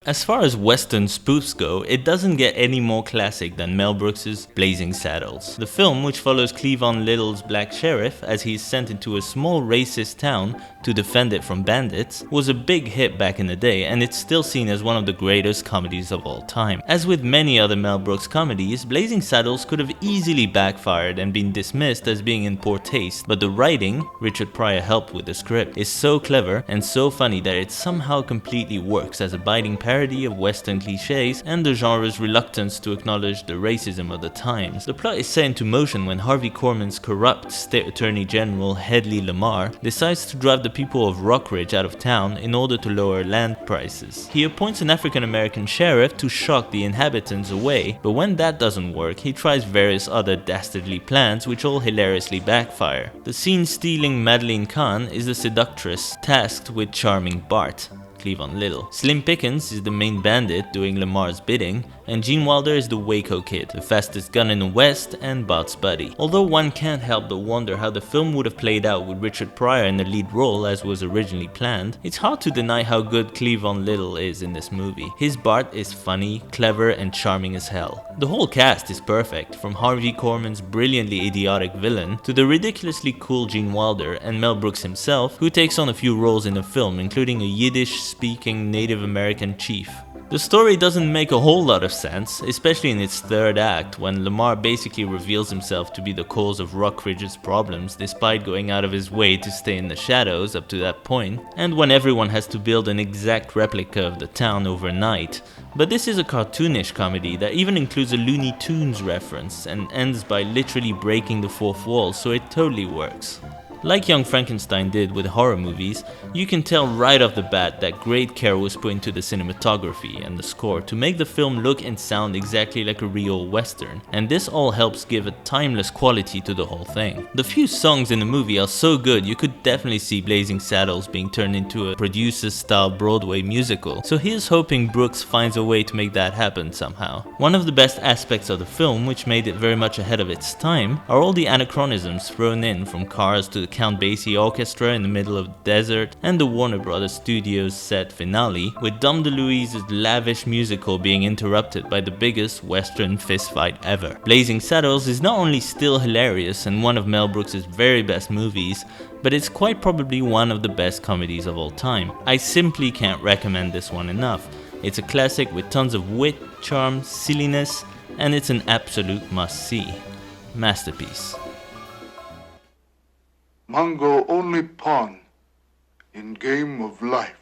As far as Western spoofs go, it doesn't get any more classic than Mel Brooks' Blazing Saddles. The film, which follows Cleavon Little's black sheriff as he is sent into a small racist town to defend it from bandits, was a big hit back in the day, and it's still seen as one of the greatest comedies of all time. As with many other Mel Brooks comedies, Blazing Saddles could have easily backfired and been dismissed as being in poor taste, but the writing, Richard Pryor helped with the script, is so clever and so funny that it somehow completely works as a biting parody of Western cliches and the genre's reluctance to acknowledge the racism of the times. The plot is set into motion when Harvey Korman's corrupt State Attorney General Hedley Lamar decides to drive the people of Rockridge out of town in order to lower land prices. He appoints an African American sheriff to shock the inhabitants away, but when that doesn't work, he tries various other dastardly plans which all hilariously backfire. The scene-stealing Madeline Kahn is the seductress tasked with charming Bart, Cleavon Little. Slim Pickens is the main bandit doing Lamar's bidding, and Gene Wilder is the Waco Kid, the fastest gun in the West and Bart's buddy. Although one can't help but wonder how the film would have played out with Richard Pryor in the lead role as was originally planned, it's hard to deny how good Cleavon Little is in this movie. His Bart is funny, clever, and charming as hell. The whole cast is perfect, from Harvey Korman's brilliantly idiotic villain to the ridiculously cool Gene Wilder and Mel Brooks himself, who takes on a few roles in the film, including a Yiddish-speaking Native American chief. The story doesn't make a whole lot of sense, especially in its third act when Lamar basically reveals himself to be the cause of Rockridge's problems despite going out of his way to stay in the shadows up to that point, and when everyone has to build an exact replica of the town overnight. But this is a cartoonish comedy that even includes a Looney Tunes reference and ends by literally breaking the fourth wall, so it totally works. Like Young Frankenstein did with horror movies, you can tell right off the bat that great care was put into the cinematography and the score to make the film look and sound exactly like a real Western, and this all helps give a timeless quality to the whole thing. The few songs in the movie are so good you could definitely see Blazing Saddles being turned into a producer-style Broadway musical, so here's hoping Brooks finds a way to make that happen somehow. One of the best aspects of the film, which made it very much ahead of its time, are all the anachronisms thrown in, from cars to the Count Basie Orchestra in the middle of the desert, and the Warner Brothers Studios set finale, with Dom DeLuise's lavish musical being interrupted by the biggest Western fistfight ever. Blazing Saddles is not only still hilarious and one of Mel Brooks' very best movies, but it's quite probably one of the best comedies of all time. I simply can't recommend this one enough. It's a classic with tons of wit, charm, silliness, and it's an absolute must-see. Masterpiece. Mango only pawn in game of life.